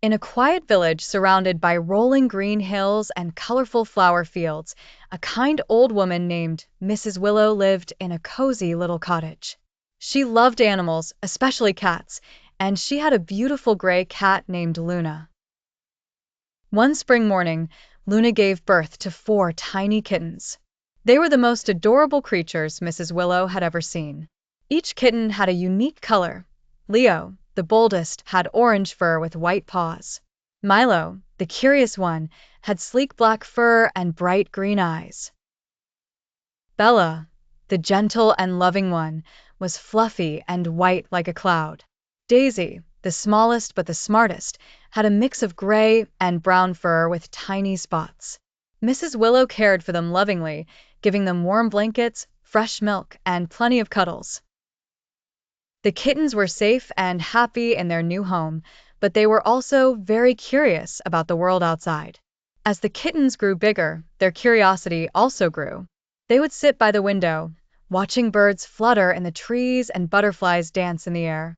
In a quiet village surrounded by rolling green hills and colorful flower fields, a kind old woman named Mrs. Willow lived in a cozy little cottage. She loved animals, especially cats, and she had a beautiful gray cat named Luna. One spring morning, Luna gave birth to 4 tiny kittens. They were the most adorable creatures Mrs. Willow had ever seen. Each kitten had a unique color. Leo, the boldest, had orange fur with white paws. Milo, the curious one, had sleek black fur and bright green eyes. Bella, the gentle and loving one, was fluffy and white like a cloud. Daisy, the smallest but the smartest, had a mix of gray and brown fur with tiny spots. Mrs. Willow cared for them lovingly, giving them warm blankets, fresh milk, and plenty of cuddles. The kittens were safe and happy in their new home, but they were also very curious about the world outside. As the kittens grew bigger, their curiosity also grew. They would sit by the window, watching birds flutter in the trees and butterflies dance in the air.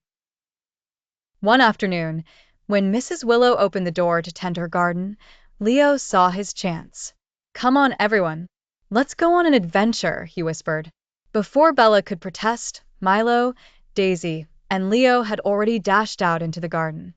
One afternoon, when Mrs. Willow opened the door to tend her garden, Leo saw his chance. "Come on, everyone. Let's go on an adventure," he whispered. Before Bella could protest, Milo, Daisy, and Leo had already dashed out into the garden.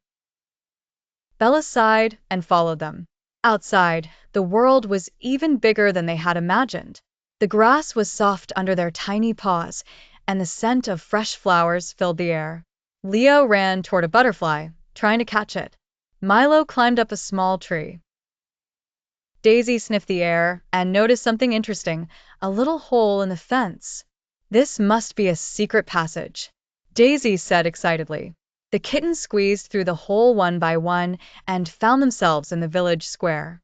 Bella sighed and followed them. Outside, the world was even bigger than they had imagined. The grass was soft under their tiny paws, and the scent of fresh flowers filled the air. Leo ran toward a butterfly, trying to catch it. Milo climbed up a small tree. Daisy sniffed the air and noticed something interesting, a little hole in the fence. "This must be a secret passage," Daisy said excitedly. The kittens squeezed through the hole one by one and found themselves in the village square.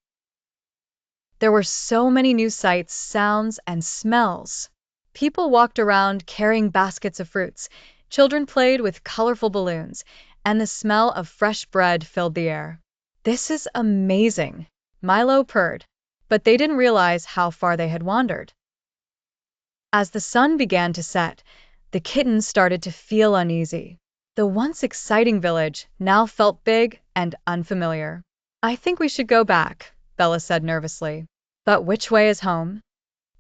There were so many new sights, sounds, and smells. People walked around carrying baskets of fruits, children played with colorful balloons, and the smell of fresh bread filled the air. "This is amazing," Milo purred, but they didn't realize how far they had wandered. As the sun began to set, the kittens started to feel uneasy. The once exciting village now felt big and unfamiliar. "I think we should go back," Bella said nervously. "But which way is home?"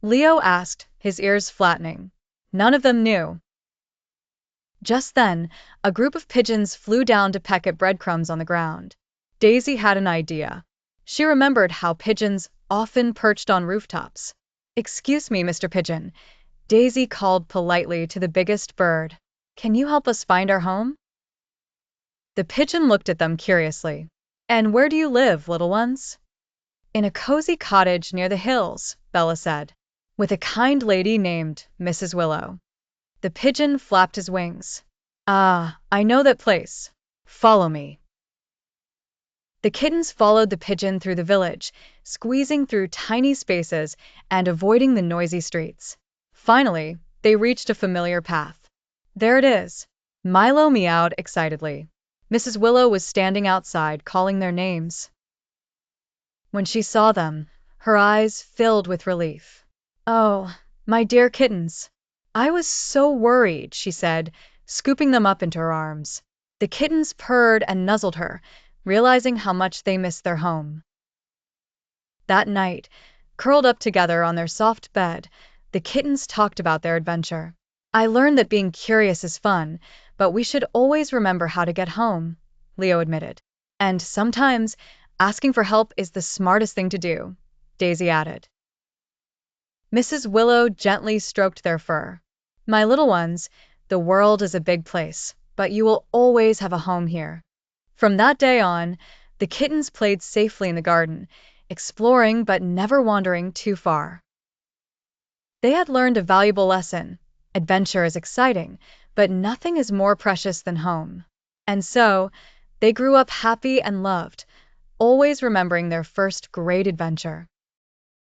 Leo asked, his ears flattening. None of them knew. Just then, a group of pigeons flew down to peck at breadcrumbs on the ground. Daisy had an idea. She remembered how pigeons often perched on rooftops. "Excuse me, Mr. Pigeon," Daisy called politely to the biggest bird. "Can you help us find our home?" The pigeon looked at them curiously. "And where do you live, little ones?" "In a cozy cottage near the hills," Bella said, "with a kind lady named Mrs. Willow." The pigeon flapped his wings. "Ah, I know that place. Follow me." The kittens followed the pigeon through the village, squeezing through tiny spaces and avoiding the noisy streets. Finally, they reached a familiar path. "There it is," Milo meowed excitedly. Mrs. Willow was standing outside calling their names. When she saw them, her eyes filled with relief. "Oh, my dear kittens. I was so worried," she said, scooping them up into her arms. The kittens purred and nuzzled her, realizing how much they missed their home. That night, curled up together on their soft bed, the kittens talked about their adventure. "I learned that being curious is fun, but we should always remember how to get home," Leo admitted. "And sometimes asking for help is the smartest thing to do," Daisy added. Mrs. Willow gently stroked their fur. "My little ones, the world is a big place, but you will always have a home here." From that day on, the kittens played safely in the garden, exploring but never wandering too far. They had learned a valuable lesson. Adventure is exciting, but nothing is more precious than home. And so, they grew up happy and loved, always remembering their first great adventure.